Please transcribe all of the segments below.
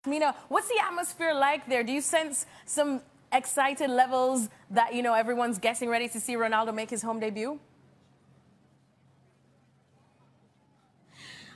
Mina, what's the atmosphere like there? Do you sense some excited levels that, everyone's getting ready to see Ronaldo make his home debut?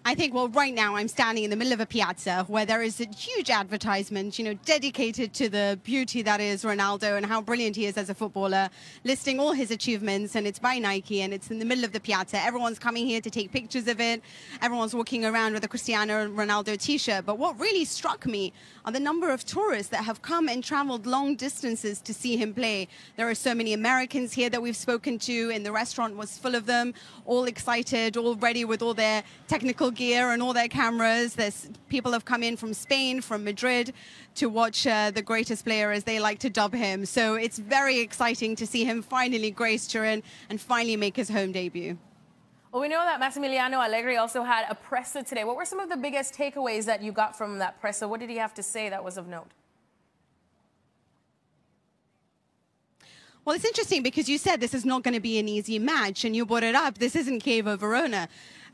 I think, well, right now I'm standing in the middle of a piazza where there is a huge advertisement, dedicated to the beauty that is Ronaldo and how brilliant he is as a footballer, listing all his achievements, and it's by Nike, and it's in the middle of the piazza. Everyone's coming here to take pictures of it. Everyone's walking around with a Cristiano Ronaldo t-shirt. But what really struck me are the number of tourists that have come and traveled long distances to see him play. There are so many Americans here that we've spoken to, and the restaurant was full of them, all excited, all ready with all their technical gear and all their cameras. People have come in from Spain, from Madrid, to watch the greatest player, as they like to dub him. So it's very exciting to see him finally grace Turin and finally make his home debut. Well, we know that Massimiliano Allegri also had a presser today. What were some of the biggest takeaways that you got from that presser? What did he have to say that was of note? Well, it's interesting because you said this is not going to be an easy match, and you brought it up. This isn't Chievo Verona.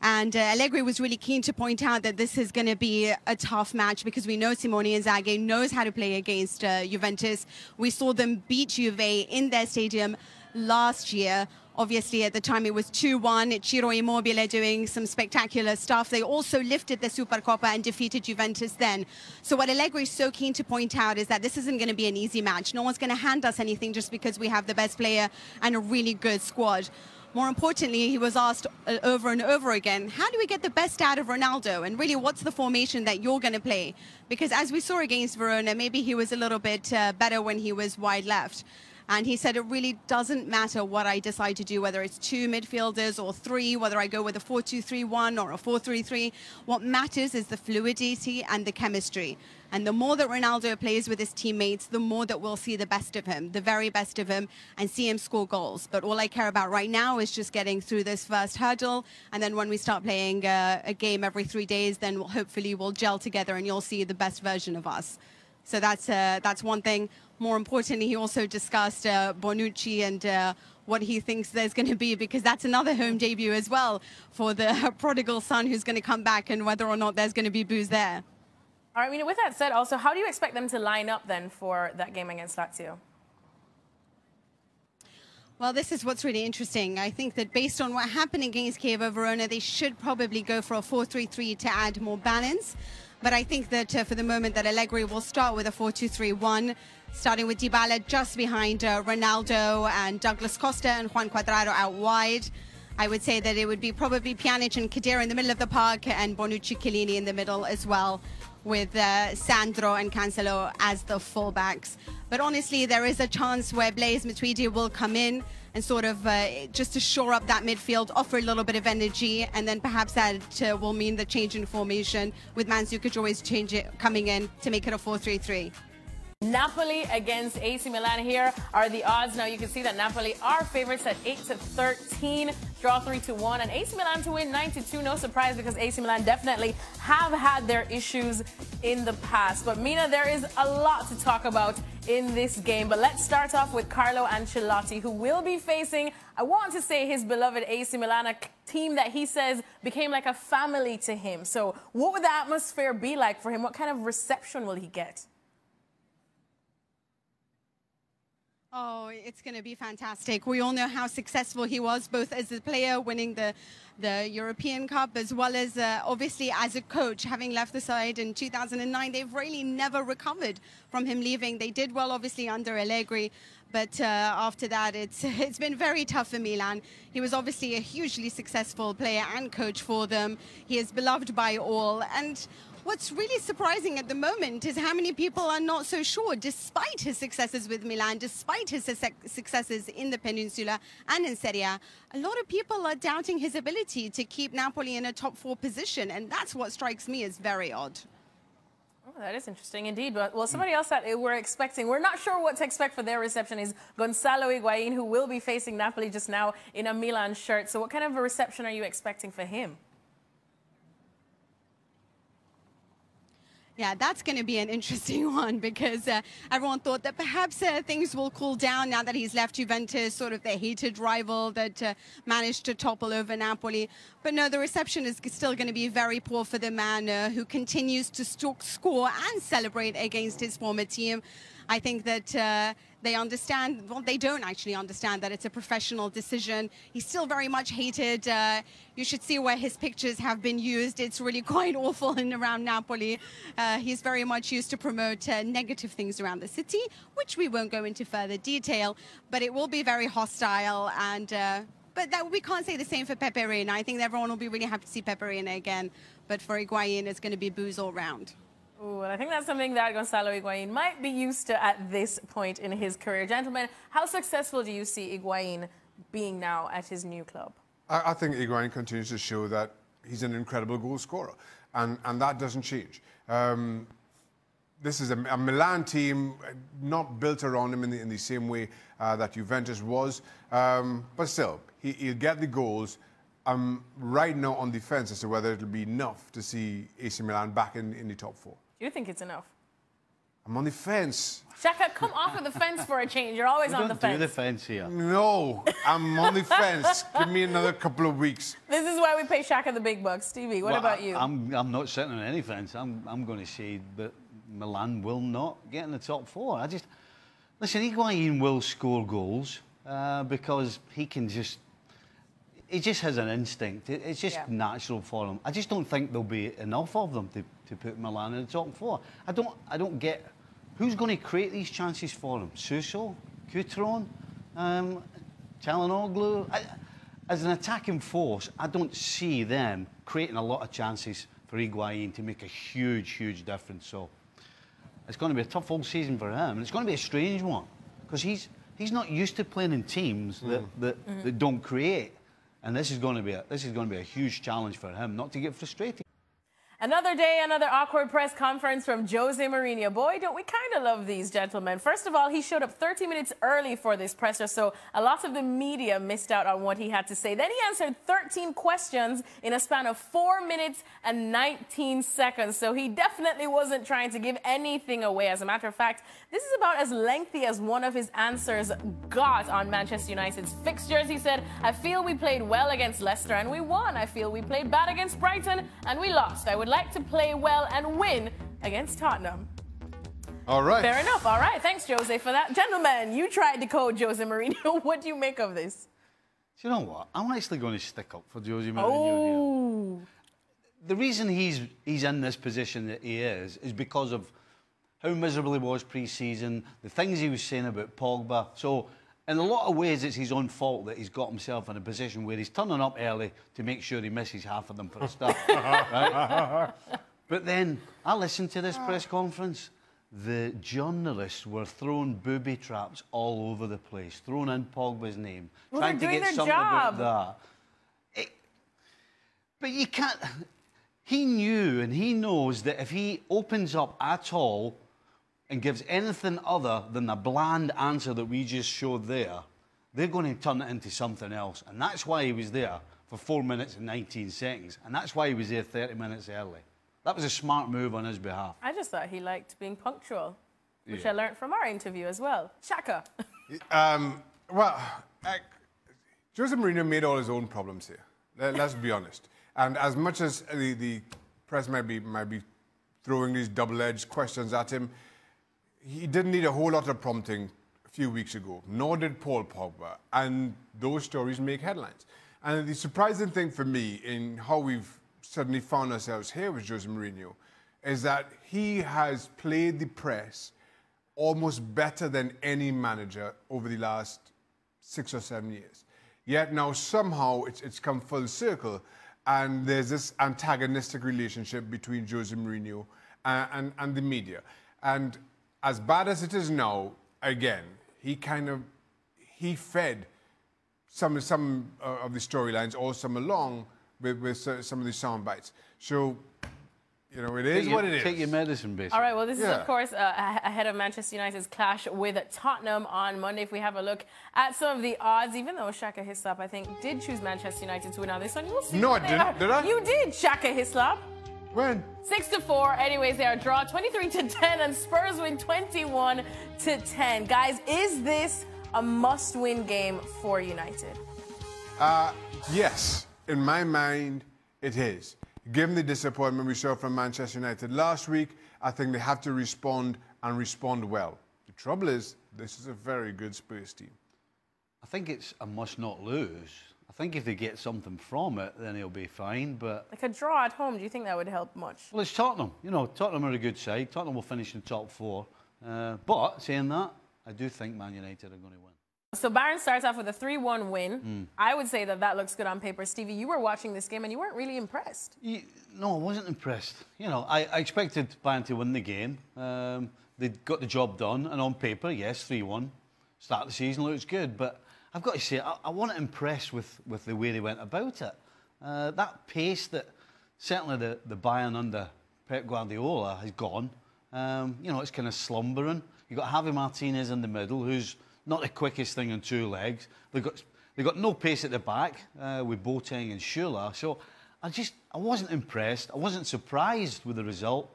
And Allegri was really keen to point out that this is going to be a tough match because we know Simone Inzaghi knows how to play against Juventus. We saw them beat Juve in their stadium last year. Obviously, at the time, it was 2-1. Ciro Immobile doing some spectacular stuff. They also lifted the Supercoppa and defeated Juventus then. So what Allegri is so keen to point out is that this isn't going to be an easy match. No one's going to hand us anything just because we have the best player and a really good squad. More importantly, he was asked over and over again, how do we get the best out of Ronaldo? And really, what's the formation that you're going to play? Because as we saw against Verona, maybe he was a little bit better when he was wide left. And he said, it really doesn't matter what I decide to do, whether it's 2 midfielders or 3, whether I go with a 4-2-3-1 or a 4-3-3. What matters is the fluidity and the chemistry. And the more that Ronaldo plays with his teammates, the more that we'll see the best of him, the very best of him, and see him score goals. But all I care about right now is just getting through this first hurdle. And then when we start playing a game every 3 days, then hopefully we'll gel together and you'll see the best version of us. So that's one thing. More importantly, he also discussed Bonucci and what he thinks there's going to be, because that's another home debut as well for the prodigal son who's going to come back, and whether or not there's going to be booze there. All right, Mina, with that said, also, how do you expect them to line up then for that game against Lazio? Well, this is what's really interesting. I think that based on what happened against Chievo Verona, they should probably go for a 4-3-3 to add more balance. But I think that for the moment that Allegri will start with a 4-2-3-1, starting with Dybala just behind Ronaldo and Douglas Costa and Juan Cuadrado out wide. I would say that it would be probably Pjanic and Khedira in the middle of the park and Bonucci, Chiellini in the middle as well, with Sandro and Cancelo as the fullbacks. But honestly, there is a chance where Blaise Matuidi will come in and sort of just to shore up that midfield, offer a little bit of energy, and then perhaps that will mean the change in formation with Mandzukic always coming in to make it a 4-3-3. Napoli against AC Milan. Here are the odds. Now you can see that Napoli are favorites at 8-13, draw 3-1, and AC Milan to win 9-2. No surprise, because AC Milan definitely have had their issues in the past. But Mina, there is a lot to talk about in this game. But let's start off with Carlo Ancelotti, who will be facing, I want to say, his beloved AC Milan, a team that he says became like a family to him. So what would the atmosphere be like for him? What kind of reception will he get? Oh, it's going to be fantastic. We all know how successful he was, both as a player winning the European Cup, as well as obviously as a coach, having left the side in 2009. They've really never recovered from him leaving. They did well, obviously, under Allegri, but after that, it's been very tough for Milan. He was obviously a hugely successful player and coach for them. He is beloved by all. And what's really surprising at the moment is how many people are not so sure, despite his successes with Milan, despite his successes in the Peninsula and in Serie A. A lot of people are doubting his ability to keep Napoli in a top 4 position, and that's what strikes me as very odd. Oh, that is interesting indeed. But, well, somebody else that we're expecting, we're not sure what to expect for their reception, is Gonzalo Higuain, who will be facing Napoli just now in a Milan shirt. So what kind of a reception are you expecting for him? Yeah, that's going to be an interesting one because everyone thought that perhaps things will cool down now that he's left Juventus, sort of the hated rival that managed to topple over Napoli. But no, the reception is still going to be very poor for the man who continues to score and celebrate against his former team. I think that they understand, well, they don't actually understand that it's a professional decision. He's still very much hated. You should see where his pictures have been used. It's really quite awful in around Napoli. He's very much used to promote negative things around the city, which we won't go into further detail, but it will be very hostile. And but that, we can't say the same for Pepe Reina. I think everyone will be really happy to see Pepe Reina again, but for Higuain, it's going to be booze all round. Ooh, and I think that's something that Gonzalo Higuain might be used to at this point in his career. Gentlemen, how successful do you see Higuain being now at his new club? I think Higuain continues to show that he's an incredible goal scorer, and that doesn't change. This is a Milan team not built around him in the same way that Juventus was, but still, he'll get the goals. Right now on defence as to whether it'll be enough to see AC Milan back in the top four. Do you think it's enough? I'm on the fence. Shaka, come off of the fence for a change. You're always on the fence. Don't do the fence here. No, I'm on the fence. Give me another couple of weeks. This is why we pay Shaka the big bucks. Stevie, what about you? I'm not sitting on any fence. I'm going to say that Milan will not get in the top four. Listen, Higuain will score goals because he just has an instinct. It's just natural for him. I just don't think there'll be enough of them to put Milan in the top four. I don't get who's going to create these chances for him. Suso, Coutron, Çalhanoğlu. As an attacking force, I don't see them creating a lot of chances for Higuain to make a huge difference. So it's going to be a tough old season for him, and it's going to be a strange one because he's not used to playing in teams that don't create. And this is going to be a huge challenge for him, not to get frustrated. Another day, another awkward press conference from Jose Mourinho. Boy, don't we kind of love these gentlemen. First of all, he showed up 30 minutes early for this presser, so a lot of the media missed out on what he had to say. Then he answered 13 questions in a span of 4 minutes and 19 seconds, so he definitely wasn't trying to give anything away. As a matter of fact, this is about as lengthy as one of his answers got on Manchester United's fixtures. He said, I feel we played well against Leicester and we won. I feel we played bad against Brighton and we lost. I would like to play well and win against Tottenham. All right. Fair enough. All right. Thanks, Jose, for that. Gentlemen, you tried to code Jose Mourinho. What do you make of this? Do you know what? I'm actually going to stick up for Jose Mourinho here. The reason he's in this position that he is because of how miserable he was pre-season, the things he was saying about Pogba. So in a lot of ways, it's his own fault that he's got himself in a position where he's turning up early to make sure he misses half of them for a start. Right? But then I listened to this press conference. The journalists were throwing booby traps all over the place, throwing in Pogba's name, trying to get something about that. But you can't... He knew and he knows that if he opens up at all and gives anything other than the bland answer that we just showed there, they're going to turn it into something else. And that's why he was there for 4 minutes and 19 seconds. And that's why he was there 30 minutes early. That was a smart move on his behalf. I just thought he liked being punctual, which I learned from our interview as well. Shaka. Well, Jose Mourinho made all his own problems here. Let's be honest. And as much as the press might be throwing these double-edged questions at him, he didn't need a whole lot of prompting a few weeks ago, nor did Paul Pogba, and those stories make headlines. And the surprising thing for me in how we've suddenly found ourselves here with Jose Mourinho is that he has played the press almost better than any manager over the last 6 or 7 years. Yet now somehow it's come full circle, and there's this antagonistic relationship between Jose Mourinho and the media. And as bad as it is now, again, he fed some of the storylines all summer long with some of the sound bites. So, you know, it is what it is. Take your medicine, basically. All right, well, this is, of course, ahead of Manchester United's clash with Tottenham on Monday. If we have a look at some of the odds, even though Shaka Hislop, I think, did choose Manchester United to win on this one, you'll see. No, I didn't. Did I? You did, Shaka Hislop. When? 6-4. Anyways, they are draw 23-10, and Spurs win 21-10. Guys, is this a must-win game for United? Yes. In my mind, it is. Given the disappointment we saw from Manchester United last week, I think they have to respond and respond well. The trouble is, this is a very good Spurs team. I think it's a must not lose. I think if they get something from it, then he'll be fine. But Like a draw at home, do you think that would help much? well, it's Tottenham. You know, Tottenham are a good side. Tottenham will finish in the top 4. But saying that, I do think Man United are going to win. So Bayern starts off with a 3-1 win. I would say that that looks good on paper. Stevie, you were watching this game and you weren't really impressed. No, I wasn't impressed. You know, I expected Bayern to win the game. They got the job done, and on paper, yes, 3-1. Start of the season looks good, but I've got to say, I wasn't impressed with the way they went about it. That pace that certainly the Bayern under Pep Guardiola has gone. You know, it's kind of slumbering. You've got Javi Martinez in the middle, who's not the quickest thing on 2 legs. They've got no pace at the back with Boateng and Schürrle. So I wasn't impressed. I wasn't surprised with the result,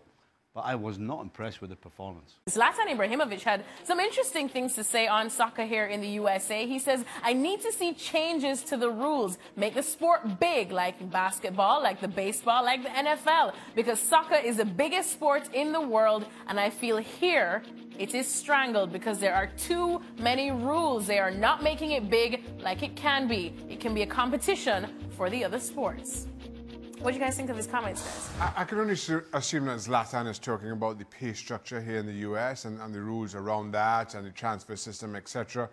but I was not impressed with the performance. Zlatan Ibrahimovic had some interesting things to say on soccer here in the USA. He says, I need to see changes to the rules. Make the sport big, like basketball, like the baseball, like the NFL, because soccer is the biggest sport in the world, and I feel here it is strangled because there are too many rules. They are not making it big like it can be. It can be a competition for the other sports. What do you guys think of his comments, guys? I can only assume that Zlatan is talking about the pay structure here in the US and the rules around that and the transfer system, etc.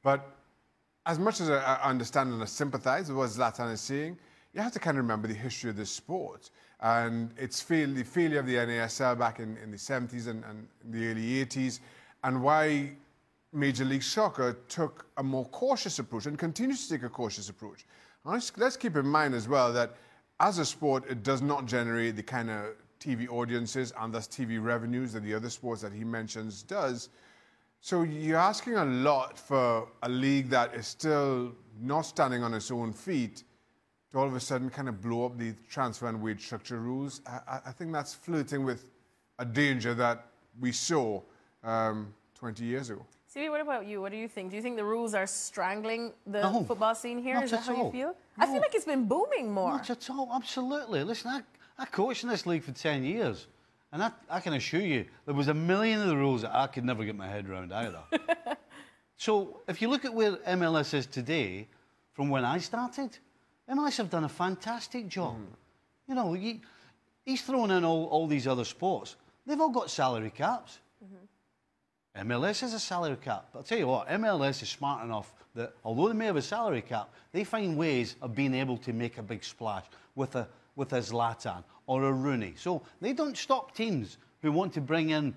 But as much as I understand and I sympathize with what Zlatan is saying, you have to kind of remember the history of this sport. And it's the failure of the NASL back in the 70s and the early 80s, and why Major League Soccer took a more cautious approach and continues to take a cautious approach. Let's keep in mind as well that as a sport, it does not generate the kind of TV audiences and thus TV revenues that the other sports that he mentions does. So you're asking a lot for a league that is still not standing on its own feet to all of a sudden kind of blow up the transfer and wage structure rules. I think that's flirting with a danger that we saw 20 years ago. Stevie, what about you? What do you think? Do you think the rules are strangling the No, football scene here? Is that how you feel? No. I feel like it's been booming more. Not at all, absolutely. Listen, I coached in this league for 10 years, and I can assure you, there was a million of the rules that I could never get my head around either. So, if you look at where MLS is today, from when I started, MLS have done a fantastic job. You know, he's thrown in all these other sports. They've all got salary caps. MLS has a salary cap. But I'll tell you what, MLS is smart enough that although they may have a salary cap, they find ways of being able to make a big splash with a Zlatan or a Rooney. So they don't stop teams who want to bring in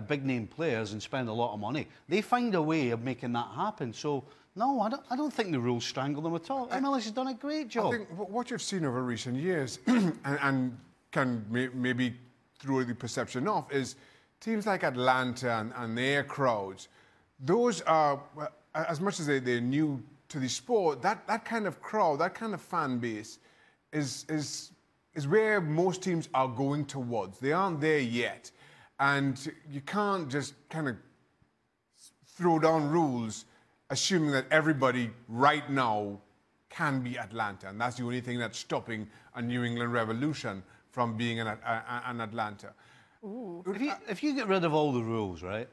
big-name players and spend a lot of money. They find a way of making that happen. So, no, I don't think the rules strangle them at all. MLS has done a great job. I think what you've seen over recent years, and can maybe throw the perception off, is teams like Atlanta and their crowds, those are, as much as they're new to the sport, that kind of crowd, that kind of fan base is where most teams are going towards. They aren't there yet. And you can't just kind of throw down rules assuming that everybody right now can be Atlanta. And that's the only thing that's stopping a New England Revolution from being an Atlanta. Ooh. If you get rid of all the rules, right,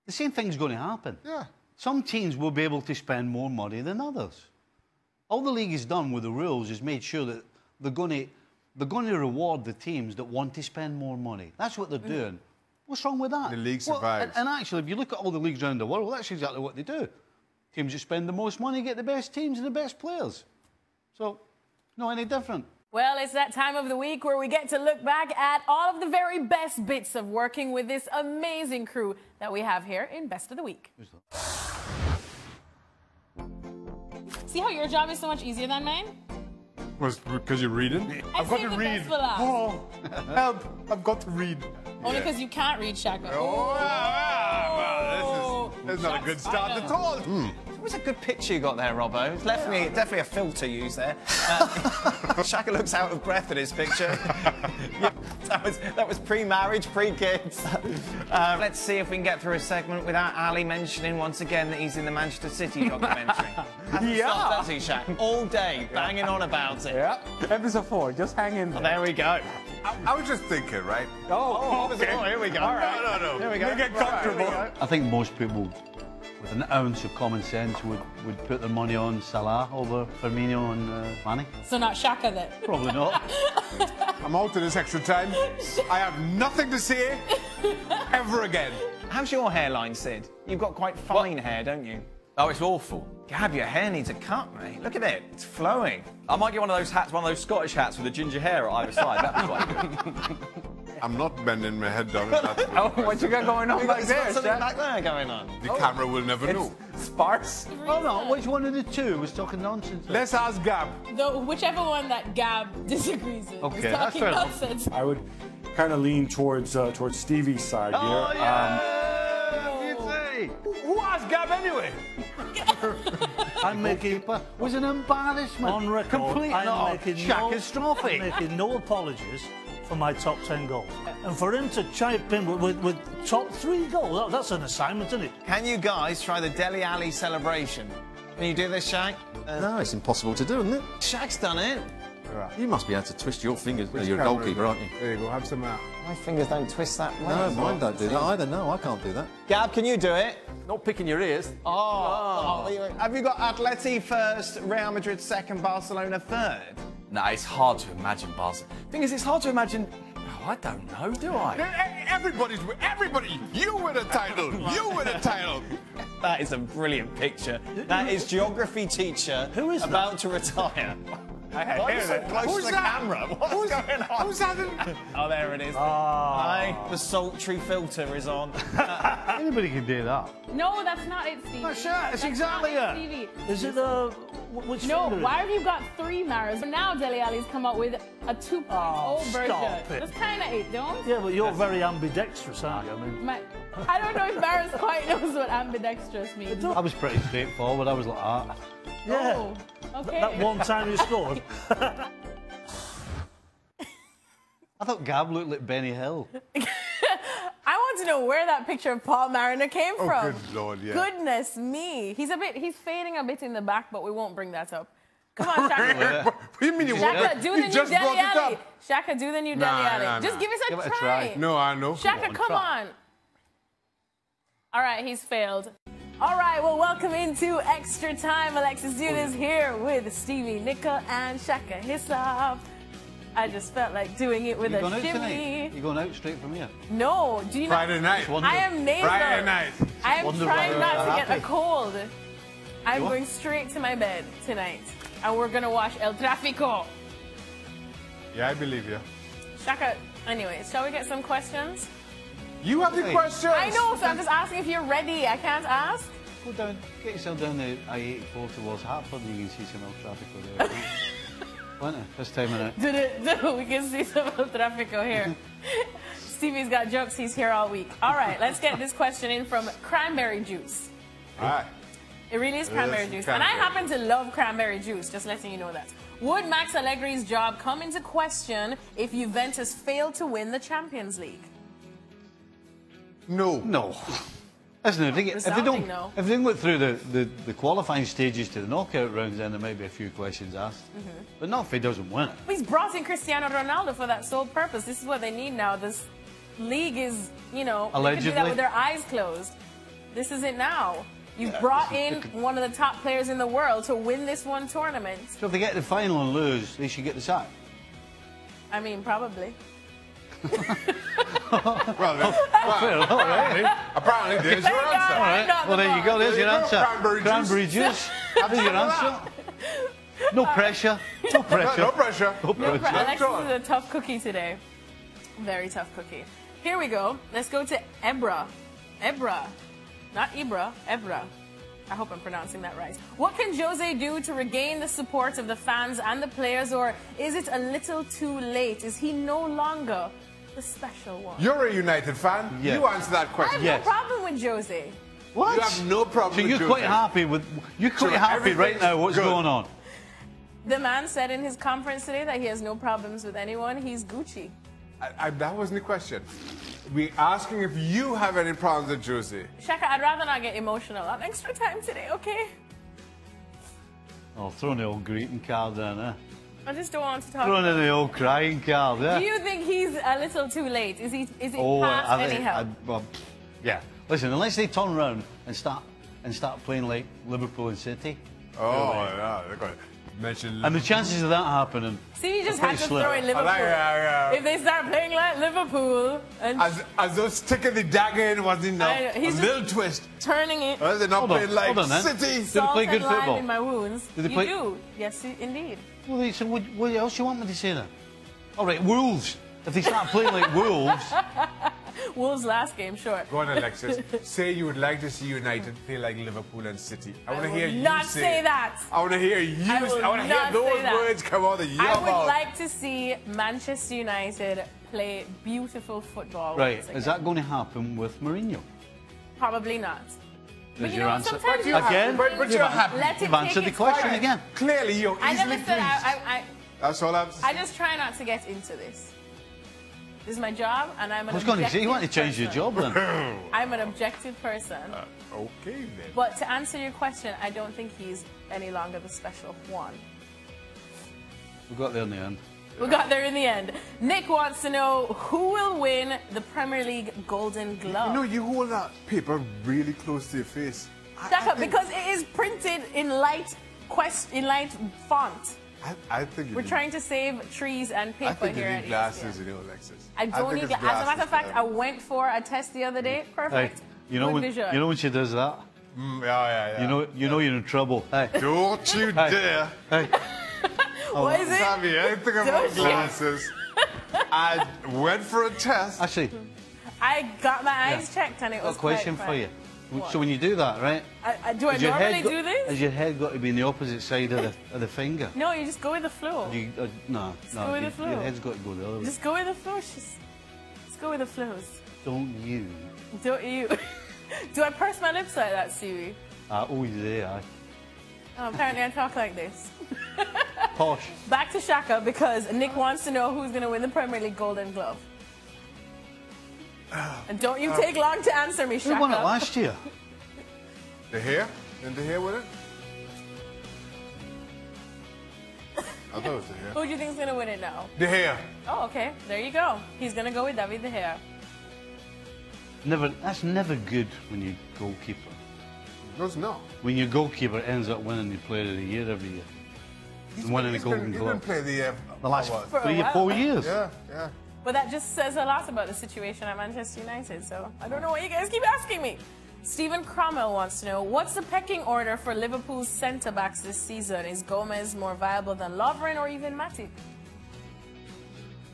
the same thing's going to happen. Yeah. Some teams will be able to spend more money than others. All the league has done with the rules is made sure that they're going to reward the teams that want to spend more money. That's what they're doing. What's wrong with that? The league survives. And actually, if you look at all the leagues around the world, that's exactly what they do. Teams that spend the most money get the best teams and the best players. So, not any different. Well, it's that time of the week where we get to look back at all of the very best bits of working with this amazing crew that we have here in Best of the Week. See how your job is so much easier than mine? Was because you're reading? I've got to read. Oh, help! I've got to read. Only because you can't read, Shaka. Oh, well, this is not a good start at all. was a good picture you got there, Robbo. It's definitely a filter used there. Shaka looks out of breath at his picture. Yeah, that was pre-marriage, pre-kids. Let's see if we can get through a segment without Ali mentioning once again that he's in the Manchester City documentary. Hasn't stopped, has he, Shaq? All day, banging on about it. Yeah. Episode 4, just hang in there. There we go. I was just thinking, right? Okay. Oh, here we go. All right. No. Here we go. Get comfortable. I think most people with an ounce of common sense would put their money on Salah over Firmino and Mane. So not Shaka then? Probably not. I'm out of this extra time. I have nothing to say ever again. How's your hairline, Sid? You've got quite fine hair, don't you? Oh, it's awful. Gab, your hair needs a cut, mate. Look at it. It's flowing. I might get one of those hats, one of those Scottish hats with the ginger hair at either side. That'd be quite good. I'm not bending my head down. Oh, what you got going on back There's there, something Shaq? back there going on. The camera will never know. Sparse. Oh no, which one of the two was talking nonsense? Let's ask Gab. Whichever one that Gab disagrees with. Okay, is that's talking fair enough. nonsense. I would kind of lean towards Stevie's side here. Oh yeah! Who asked Gab anyway? I'm making was an embarrassment. On record, Complete I'm making catastrophic. I'm making no apologies for my top 10 goals. And for him to chip in with top 3 goals, that's an assignment, isn't it? Can you guys try the Dele Alli celebration? Can you do this, Shaq? No, it's impossible to do, isn't it? Shaq's done it. You must be able to twist your fingers. Which You're a camera goalkeeper, aren't you? There you go, have some My fingers don't twist that way. No, mine don't do that either. No, I can't do that. Gab, can you do it? Not picking your ears. Have you got Atleti first, Real Madrid second, Barcelona third? Nah, it's hard to imagine Barca. Thing is, it's hard to imagine. Oh, I don't know, do I? Everybody, you win a title. You win a title. That is a brilliant picture. That is geography teacher Who is about to retire. Why are you so close to the camera? What's going on? Who's that? Oh, there it is. Aye, the sultry filter is on. Anybody can do that. No, that's not it, Stevie. That's it. It's exactly not it. Stevie. Is it which No, finger is why it? have you got 3 Maras? But now Dele Alli's come up with a 2.0 version. stop it. That's kind of it, don't? Yeah, but you're very ambidextrous, aren't you? I mean, I don't know if Maras quite knows what ambidextrous means. I was pretty straightforward. I was like that. yeah. Oh, okay. That one time you scored. I thought Gab looked like Benny Hill. I want to know where that picture of Paul Mariner came from. Good Lord, yeah. Goodness me. He's fading a bit in the back, but we won't bring that up. Come on, Shaka. What do you mean you won't? Shaka, do the You new just Dele brought it Alli. up. Shaka, do the new Dele Nah, Alli. nah, Just nah. give us Give it a a try. try. No, I know. Shaka, come on. All right, he's failed. All right, well, welcome into Extra Time. Alexis Dude is here with Stevie Nickel and Shaka Hissop. I just felt like doing it with You a going out shimmy. tonight? You going out straight from here? No, do you Friday night. I am nasal. Friday night. I am Wonder trying why not you're to get a happy. cold. I'm You going straight to my bed tonight. And we're going to watch El Tráfico. Yeah, I believe you. Shaka, anyways, shall we get some questions? You have the Wait. questions. I know, so I'm just asking if you're ready. I can't ask. Go down, get yourself down the I-84 towards Hartford and you can see some El Tráfico there. Won't it? This time of night. We can see some El Tráfico here. Stevie's got jokes. He's here all week. All right, let's get this question in from Cranberry Juice. All right. It really is cranberry juice. And I happen to love cranberry juice, just letting you know that. Would Max Allegri's job come into question if Juventus failed to win the Champions League? No. No. Listen, if they Resounding no. don't go through the qualifying stages to the knockout rounds, then there may be a few questions asked. But not if he doesn't win it. He's brought in Cristiano Ronaldo for that sole purpose. This is what they need now. This league is, you know, they could do that Allegedly. with their eyes closed. This is it now. You've brought in one of the top players in the world to win this one tournament. So if they get to the final and lose, they should get the sack. I mean, probably. Apparently, there's your answer. All right. Well, there you go. There's your answer. Cranberry juice. There's your answer. No pressure. No pressure. No pressure. Alexis is a tough cookie today. Very tough cookie. Here we go. Let's go to Ebra. Ebra. Not Ibra. Ebra. I hope I'm pronouncing that right. What can Jose do to regain the support of the fans and the players, or is it a little too late? Is he no longer the special one? You're a United fan. Yeah. You answer that I question. have no problem with Jose. What? You have no problem So with you're quite Jose. happy with... You're quite happy right now. What's going on? The man said in his conference today that he has no problems with anyone. He's Gucci. That wasn't the question. We're asking if you have any problems with Jose. Shaka, I'd rather not get emotional. I have extra time today, okay? Oh, throwing the old greeting card down there. I just don't want to talk. Throwing in the old crying card, yeah. Do you think he's a little too late? Is it Oh, past I any think- help? well, yeah. Listen, unless they turn around and start playing like Liverpool and City. Oh, yeah, they're going to mention. And the chances of that happening. See, you just are had pretty to throw in slim. Liverpool. Yeah. If they start playing like Liverpool and As though sticking the dagger in wasn't enough. I know, A he's little twist. turning it, They're not Hold on, playing like hold on, then. City. Did they salt play and good lime football? in my wounds. Did they You play- do. Yes, indeed. Well, so what else you want me to say then? All right, Wolves. If they start playing like Wolves, Wolves last game, sure. Go on, Alexis. Say you would like to see United play like Liverpool and City. I want to hear you not say say that. I want to hear you. I I will want to hear not say those that. words come out of your I would mouth. like to see Manchester United play beautiful football. right? once Is again. that going to happen with Mourinho? Probably not. But Is you your know, answer sometimes But you you're have again? to happy, but you're happy. let it You've take answered the its question course. again. Clearly, you're I easily never said pleased. That's all I'm I just try not to get into this. This is my job, and I'm an I was going to say, you want to objective change your person. job then? I'm an objective person. Okay, then. But to answer your question, I don't think he's any longer the special one. We got there in the end. We got there in the end. Nick wants to know who will win the Premier League Golden Glove. You know, you hold that paper really close to your face. Shut up, because it is printed in light font. I think you We're need- trying to save trees and I paper think you here need at glasses, ESPN. you know, Alexis. I don't think need it's glasses. As a matter of fact, I glasses. went for a test the other day. Perfect. Hey, you know Good when vision. you know when she does that? Yeah. You know you're in trouble. Hey, Don't you Hey. dare. hey. What is it? Sammy, anything Don't about you- glasses. I went for a test. Actually, I got my eyes checked and it I've got was a question quite for you. What? So when you do that, right? Do I has your normally head do this? Has your head got to be on the opposite side of the finger? No, you just go with the flow. You, no. go with the flow. Your head's got to go the other way. Just go with the flow. Just go with the flows. Don't you? Don't you? Do I purse my lips like that, Siri? Oh, yeah. Oh, apparently I talk like this. Posh. Back to Shaka because Nick wants to know who's going to win the Premier League Golden Glove. And don't you take long to answer me, Who Shaka. won it last year? The hair? And the hair with it? I thought it was the hair. Who do you think is going to win it now? The hair. Oh, okay. There you go. He's going to go with David De Gea. That's never good when you goalkeeper. No, it's not. When your goalkeeper ends up winning the Player of the Year every year. And winning the Golden He's Glove. been playing the The last what? For a 3 or while. 4 years. Yeah. But that just says a lot about the situation at Manchester United, so I don't know what you guys keep asking me. Stephen Cromwell wants to know, what's the pecking order for Liverpool's centre-backs this season? Is Gomez more viable than Lovren or even Matip?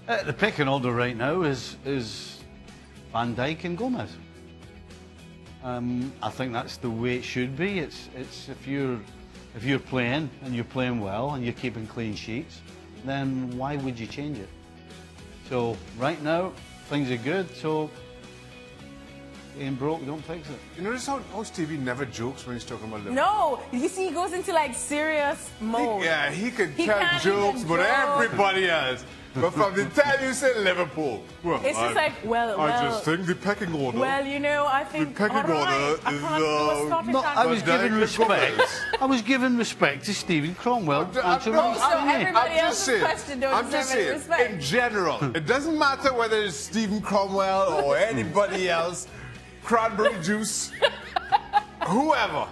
The pecking order right now is Van Dijk and Gomez. I think that's the way it should be. It's if you're playing and you're playing well and you're keeping clean sheets, then why would you change it? So right now things are good. So being broke, don't fix it. You notice how Stevie never jokes when he's talking about Liverpool? No, you see, he goes into like serious mode. He could He tell can't jokes, even but joke. everybody else. But from the time you said Liverpool, well, It's just like, I just think the pecking order. well, you know, I think pecking all right, order I is, can't do a Scottish No, I accent. was Van Dijk giving and respect. Gomez. I was giving respect to Stephen Cromwell. answering no, what he So said. everybody I'm just else's saying, question don't I'm just deserve any saying, respect. in general, it doesn't matter whether it's Stephen Cromwell or anybody else, cranberry juice, whoever,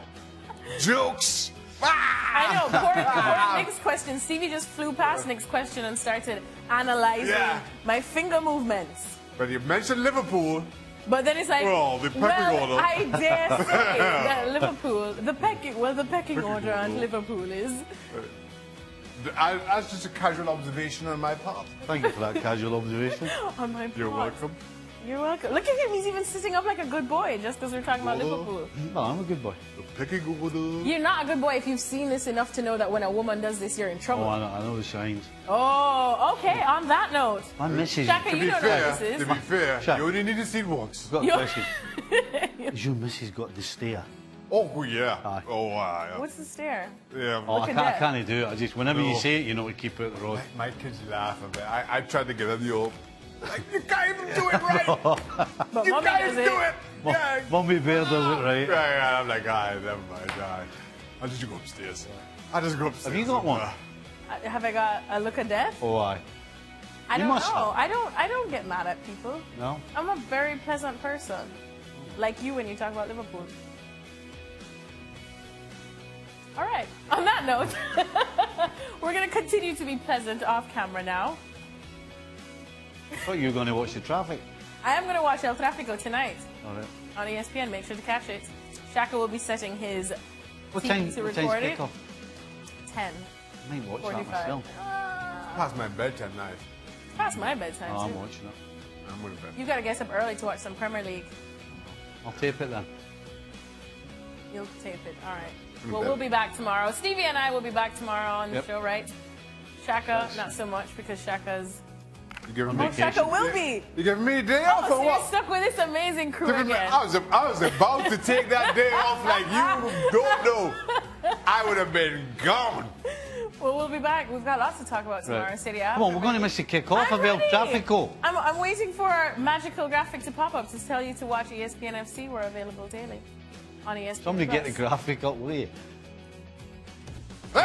jokes. I know, poor Nick's question. Stevie just flew past Nick's question and started analyzing Yeah. my finger movements. But you mentioned Liverpool. But then it's like, Well, the pecking order. I dare say that Liverpool, the pecking order on Liverpool is. That's just a casual observation on my part. Thank you for that casual observation. On my You're part. welcome. You're welcome. Look at him, he's even sitting up like a good boy just because we're talking about Liverpool. No, I'm a good boy. The pecking order. You're not a good boy if you've seen this enough to know that when a woman does this, you're in trouble. Oh, I know the signs. Oh, okay, on that note. My missus. Shaka, To you be don't know fair, what this is. to be fair, Shut. you only need to see it once. Got a You're- question. Your missus got the stare. Oh, yeah. Aye. Oh, yeah. What's the stare? Yeah. Oh, Look I at can't, I that. can't do it. I just, whenever you No. say it, you know to keep out the road. My kids laugh a bit. I tried to give them the old, like, you can't even do it right. But You mommy can't does even do it. it. Yeah. Mummy Bear does it right. Yeah, I'm like, never mind. I'll just go upstairs. I'll just go upstairs. Have you got one? Have I got a look of death? Oh, aye. I You don't must know. have. I don't get mad at people. No? I'm a very pleasant person. Like you when you talk about Liverpool. All right. On that note, we're going to continue to be pleasant off camera now. I thought you were going to watch the traffic. I am going to watch El Tráfico tonight All right. on ESPN. Make sure to catch it. Shaka will be setting his What TV time? to What time's record it. kick-off? 10. I might watch that 45. myself. Past my bedtime night. Past my bedtime, Oh, too. I'm watching it. I'm going to bed. You got to get up early to watch some Premier League. I'll tape it then. You'll tape it. All right. In Well, bed. we'll be back tomorrow. Stevie and I will be back tomorrow on the Yep. show, right? Shaka, not so much because Shaka's... You giving Oh, me, Shaka will be. you giving me a day off Oh, or so you're what? stuck with this amazing crew Giving me- again. I was about to take that day off like you don't know. I would have been gone. Well, we'll be back. We've got lots to talk about tomorrow, Right. City A. Come on, we're going to miss the kick-off I'm of El ready. Tráfico. I'm waiting for a magical graphic to pop up to tell you to watch ESPN FC. We're available daily on ESPN. Somebody get the Plus. graphic up, will you? Hey!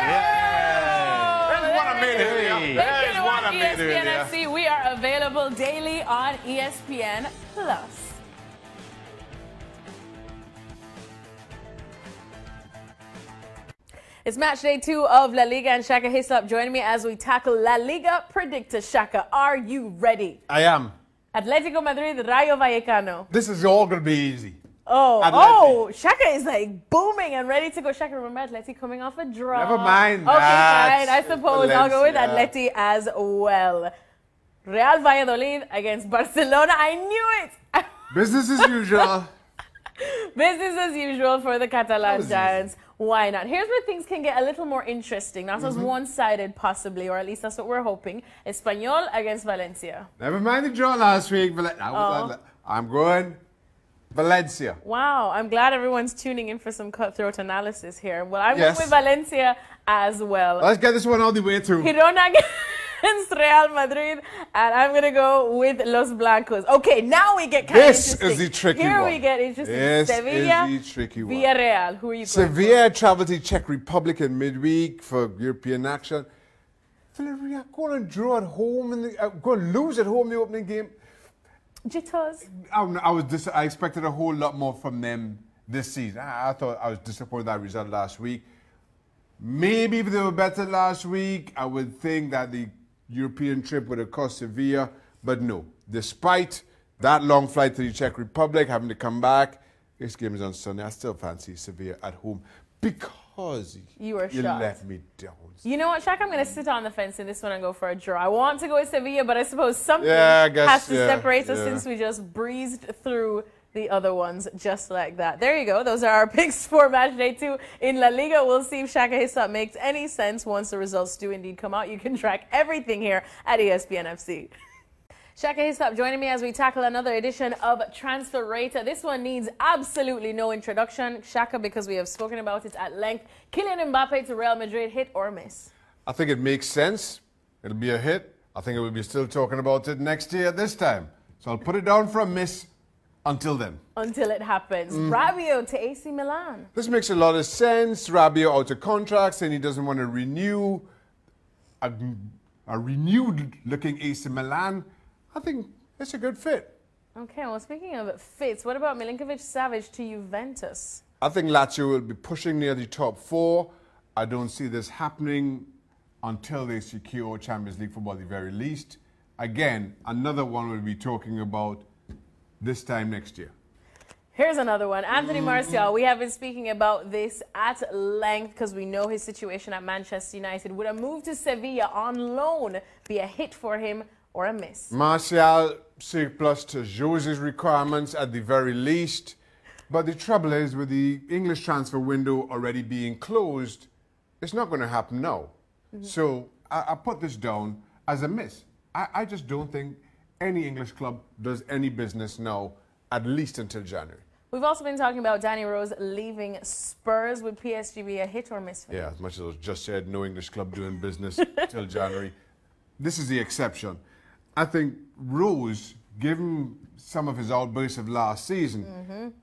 There's one I made it Hey. here. Make sure There's to one watch I made it ESPN here. FC. We are available daily on ESPN Plus. It's match day 2 of La Liga, and Shaka Hislop joining me as we tackle La Liga predictor. Shaka, are you ready? I am. Atletico Madrid, Rayo Vallecano. This is all going to be easy. Oh, Shaka is like booming and ready to go. Shaka, remember Atleti coming off a draw. Never mind Okay, that. fine. I suppose I'll go with Valencia. Atleti as well. Real Valladolid against Barcelona. I knew it. Business as usual. Business as usual for the Catalan was Giants. Why not? Here's where things can get a little more interesting. Not Mm-hmm. as one-sided, possibly, or at least that's what we're hoping. Espanyol against Valencia. Never mind the draw last week. I'm going Valencia. Wow, I'm glad everyone's tuning in for some cutthroat analysis here. Well, I'm Yes. going with Valencia as well. Let's get this one all the way through. Girona against Real Madrid, and I'm going to go with Los Blancos. Okay, now we get kind of This interesting. is the tricky Here one. we get interesting. This Sevilla, is the tricky one. Villarreal. Who are you going Sevilla travel to Czech Republic in midweek for European action. Villarreal going to draw at home going to lose at home in the opening game. for? Jitters. I expected a whole lot more from them this season. I thought I was disappointed with that result last week. Maybe if they were better last week, I would think that the European trip would have cost Sevilla, but no. Despite that long flight to the Czech Republic, having to come back, this game is on Sunday. I still fancy Sevilla at home because You were you shocked. let me down. You know what, Shaq? I'm going to sit on the fence in this one and go for a draw. I want to go with Sevilla, but I suppose something Yeah, I guess, has to yeah, separate us yeah. since we just breezed through the other ones just like that. There you go. Those are our picks for match day 2 in La Liga. We'll see if Shaka Hislop makes any sense once the results do indeed come out. You can track everything here at ESPN FC. Shaka Hislop joining me as we tackle another edition of Transfer Rata. This one needs absolutely no introduction, Shaka, because we have spoken about it at length. Kylian Mbappe to Real Madrid, hit or miss? I think it makes sense. It'll be a hit. I think we'll be still talking about it next year at this time. So I'll put it down for a miss until then. Until it happens. Rabiot to AC Milan. This makes a lot of sense. Rabiot out of contract, saying he doesn't want to renew. A renewed-looking AC Milan. I think it's a good fit. Okay, well, speaking of fits, what about Milinkovic-Savic to Juventus? I think Lazio will be pushing near the top 4. I don't see this happening until they secure Champions League football at the very least. Again, another one we'll be talking about this time next year. Here's another one. Anthony Martial. We have been speaking about this at length because we know his situation at Manchester United. Would a move to Sevilla on loan be a hit for him or a miss? Martial surplus to Jose's requirements at the very least. But the trouble is, with the English transfer window already being closed, it's not going to happen now. So I put this down as a miss. I just don't think any English club does any business now, at least until January. We've also been talking about Danny Rose leaving Spurs. Would PSG be a hit or miss for him? Yeah, as much as I just said, no English club doing business till January. This is the exception. I think Rose, given some of his outbursts of last season,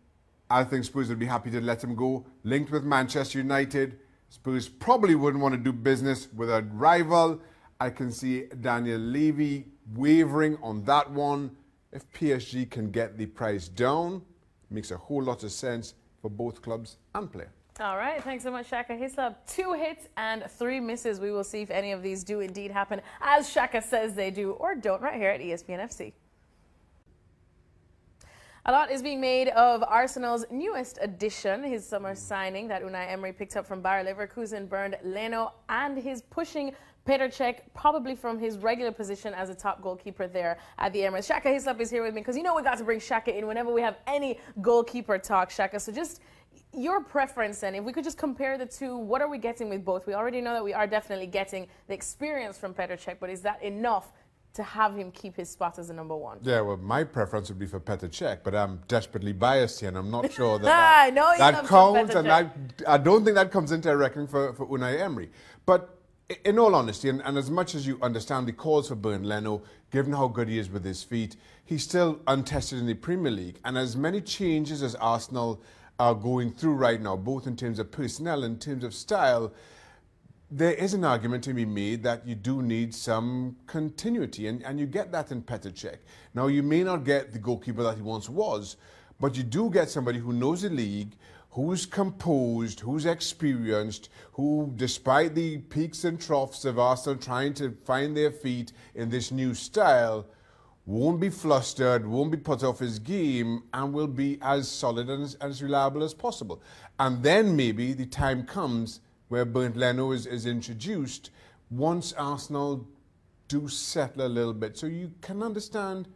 I think Spurs would be happy to let him go. Linked with Manchester United, Spurs probably wouldn't want to do business with a rival. I can see Daniel Levy wavering on that one. If PSG can get the price down, makes a whole lot of sense for both clubs and player. All right, thanks so much, Shaka Hislop. 2 hits and 3 misses. We will see if any of these do indeed happen, as Shaka says they do, or don't, right here at ESPN FC. A lot is being made of Arsenal's newest addition, his summer signing that Unai Emery picked up from Bayer Leverkusen, Bernd Leno, and his pushing Petr Cech probably from his regular position as a top goalkeeper there at the Emirates. Shaka Hislop is here with me because you know we got to bring Shaka in whenever we have any goalkeeper talk, Shaka. So just your preference then, if we could just compare the two, what are we getting with both? We already know that we are definitely getting the experience from Petr Cech, but is that enough to have him keep his spot as the #1? Yeah, well, my preference would be for Petr Cech, but I'm desperately biased here, and I'm not sure that that counts, and I don't think that comes into reckoning for Unai Emery. But in all honesty, and as much as you understand the calls for Bernd Leno, given how good he is with his feet, he's still untested in the Premier League. And as many changes as Arsenal are going through right now, both in terms of personnel and in terms of style, there is an argument to be made that you do need some continuity, and you get that in Petr Cech. Now, you may not get the goalkeeper that he once was, but you do get somebody who knows the league, who's composed, who's experienced, who, despite the peaks and troughs of Arsenal trying to find their feet in this new style, won't be flustered, won't be put off his game, and will be as solid and as reliable as possible. And then maybe the time comes where Bernd Leno is introduced once Arsenal do settle a little bit. So you can understand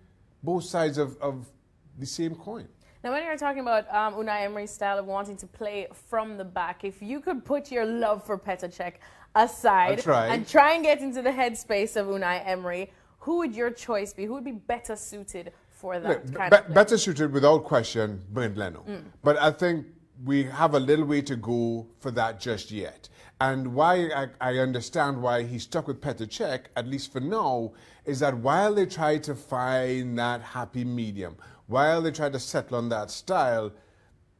both sides of the same coin. Now, when you're talking about Unai Emery's style of wanting to play from the back, if you could put your love for Petr Cech aside and try and get into the headspace of Unai Emery, who would your choice be? Who would be better suited for that kind of play? Better suited, without question, Bernd Leno. But I think we have a little way to go for that just yet. And why I understand why he stuck with Petr Cech, at least for now, is that while they try to find that happy medium, while they try to settle on that style,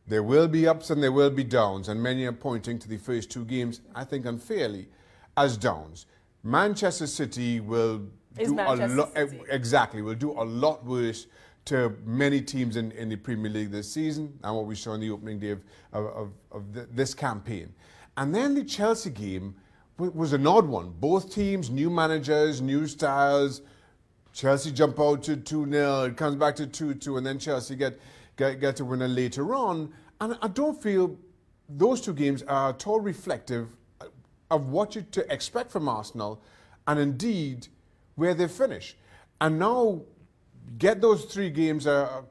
there will be ups and there will be downs, and many are pointing to the first 2 games, I think unfairly, as downs. Manchester City will do a lot. Exactly, will do a lot worse to many teams in the Premier League this season, and what we saw in the opening day of this campaign. And then the Chelsea game was an odd one. Both teams, new managers, new styles. Chelsea jump out to 2-0, it comes back to 2-2, and then Chelsea get to win it later on. And I don't feel those 2 games are at all reflective of what you to expect from Arsenal, and indeed where they finish. And now get those 3 games out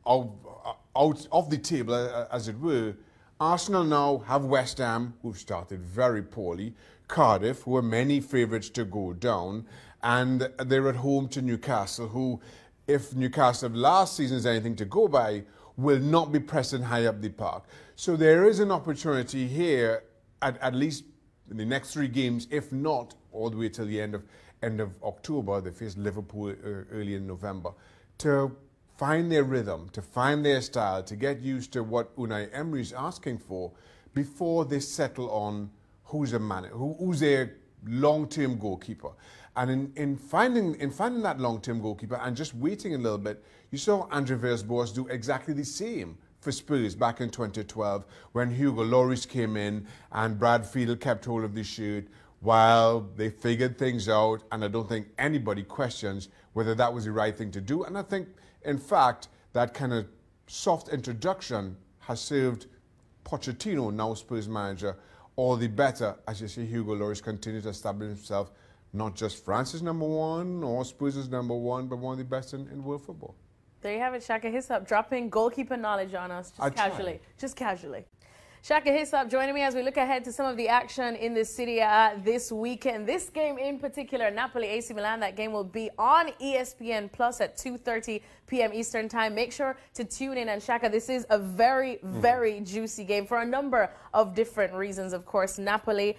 of the table, as it were. Arsenal now have West Ham, who've started very poorly, Cardiff, who are many favourites to go down, and they're at home to Newcastle, who, if Newcastle of last season is anything to go by, will not be pressing high up the park. So there is an opportunity here, at least in the next 3 games, if not all the way till the end of October. They face Liverpool early in November, to find their rhythm, to find their style, to get used to what Unai Emery is asking for before they settle on who's their long-term goalkeeper. And in finding that long-term goalkeeper and just waiting a little bit, you saw Andre Villas-Boas do exactly the same for Spurs back in 2012 when Hugo Lloris came in and Brad Fiedel kept hold of the shirt while they figured things out, and I don't think anybody questions whether that was the right thing to do. And I think, in fact, that kind of soft introduction has served Pochettino, now Spurs manager, all the better as you see Hugo Lloris continue to establish himself not just France's #1 or Spurs' #1, but one of the best in world football. There you have it, Shaka Hislop dropping goalkeeper knowledge on us just casually. Shaka Hissop joining me as we look ahead to some of the action in the Serie this weekend. This game in particular, Napoli AC Milan, that game will be on ESPN Plus at 2:30 p.m. Eastern Time. Make sure to tune in. And Shaka, this is a very, very juicy game for a number of different reasons. Of course, Napoli,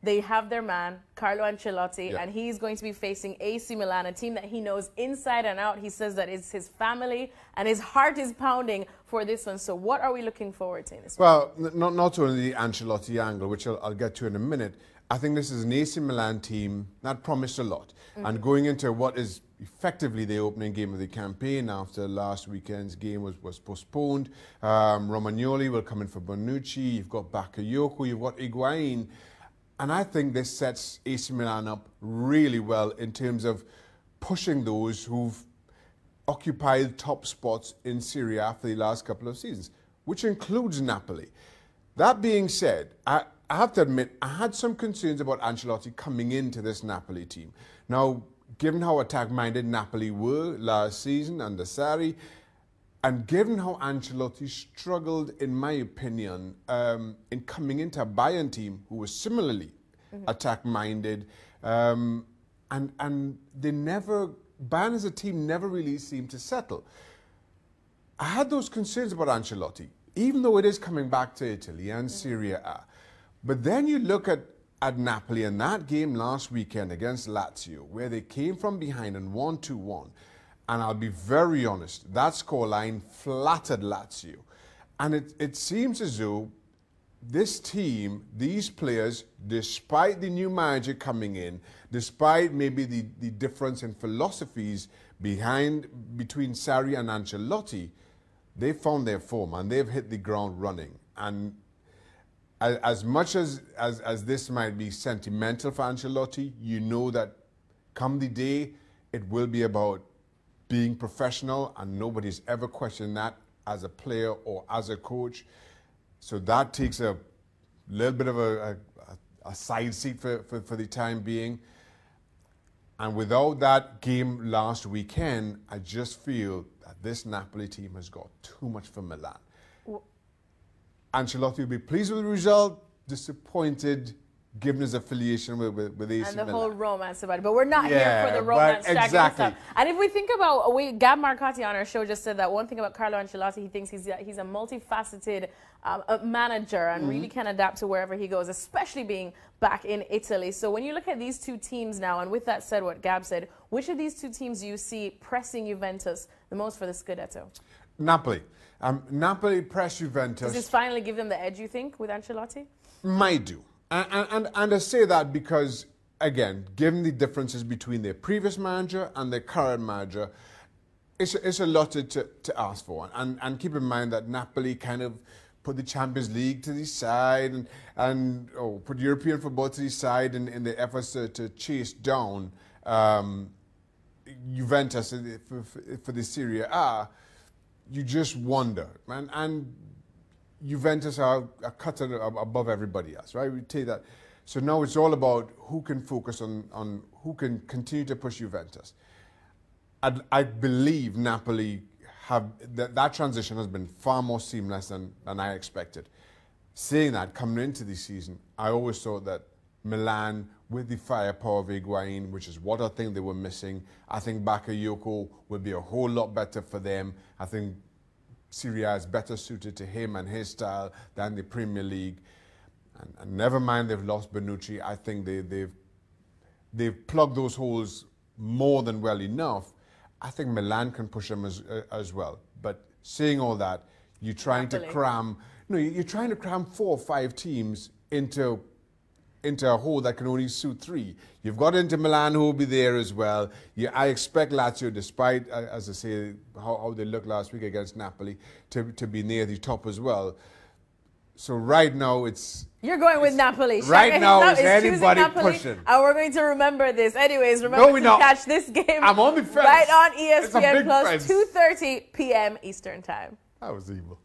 they have their man, Carlo Ancelotti, and he's going to be facing AC Milan, a team that he knows inside and out. He says that it's his family, and his heart is pounding for this one. So what are we looking forward to in this one? Well, not only the Ancelotti angle, which I'll get to in a minute. I think this is an AC Milan team that promised a lot. And going into what is effectively the opening game of the campaign after last weekend's game was postponed. Romagnoli will come in for Bonucci. You've got Bakayoko. You've got Higuain. And I think this sets AC Milan up really well in terms of pushing those who've occupied top spots in Serie A for the last couple of seasons, which includes Napoli. That being said, I have to admit, I had some concerns about Ancelotti coming into this Napoli team. Now, given how attack-minded Napoli were last season under Sarri, and given how Ancelotti struggled, in my opinion, in coming into a Bayern team who was similarly attack-minded, and they never, Bayern as a team never really seemed to settle. I had those concerns about Ancelotti, even though it is coming back to Italy and Serie A. But then you look at Napoli and that game last weekend against Lazio, where they came from behind and won 2-1. And I'll be very honest, that scoreline flattered Lazio. And it seems as though this team, these players, despite the new manager coming in, despite maybe the difference in philosophies between Sarri and Ancelotti, they found their form and they've hit the ground running. And as much as this might be sentimental for Ancelotti, you know that come the day, it will be about being professional, and nobody's ever questioned that as a player or as a coach. So that takes a little bit of a side seat for the time being. And without that game last weekend, I just feel that this Napoli team has got too much for Milan. Ancelotti will be pleased with the result, disappointed given his affiliation with AC Milan. And the whole romance about it. But we're not here for the romance. Exactly. And if we think about, Gab Marcotti on our show just said that one thing about Carlo Ancelotti, he thinks he's a multifaceted manager and really can adapt to wherever he goes, especially being back in Italy. So when you look at these two teams now, and with that said, what Gab said, which of these two teams do you see pressing Juventus the most for the Scudetto? Napoli. Napoli press Juventus. Does this finally give them the edge, you think, with Ancelotti? Might do. And I say that because, again, given the differences between their previous manager and their current manager, it's a lot to ask for. And keep in mind that Napoli kind of put the Champions League to the side and put European football to the side in the efforts to chase down Juventus for the Serie A. You just wonder, man. And Juventus are cut above everybody else, right? We take that. So now it's all about who can focus on who can continue to push Juventus. I believe Napoli have that transition has been far more seamless than I expected. Saying that, coming into the season, I always thought that Milan, with the firepower of Higuain, which is what I think they were missing, I think Bakayoko will be a whole lot better for them. I think Serie A is better suited to him and his style than the Premier League. And never mind they've lost Bonucci. I think they've plugged those holes more than well enough. I think Milan can push them as well. But saying all that, you're trying to cram 4 or 5 teams into a hole that can only suit 3. You've got Inter Milan who will be there as well. I expect Lazio, despite, as I say, how they looked last week against Napoli, to be near the top as well. So right now You're going with Napoli. Right now is anybody pushing. And we're going to remember this. Anyways, remember to catch this game I'm on the fence. right on ESPN Plus, 2:30 p.m. Eastern Time. That was evil.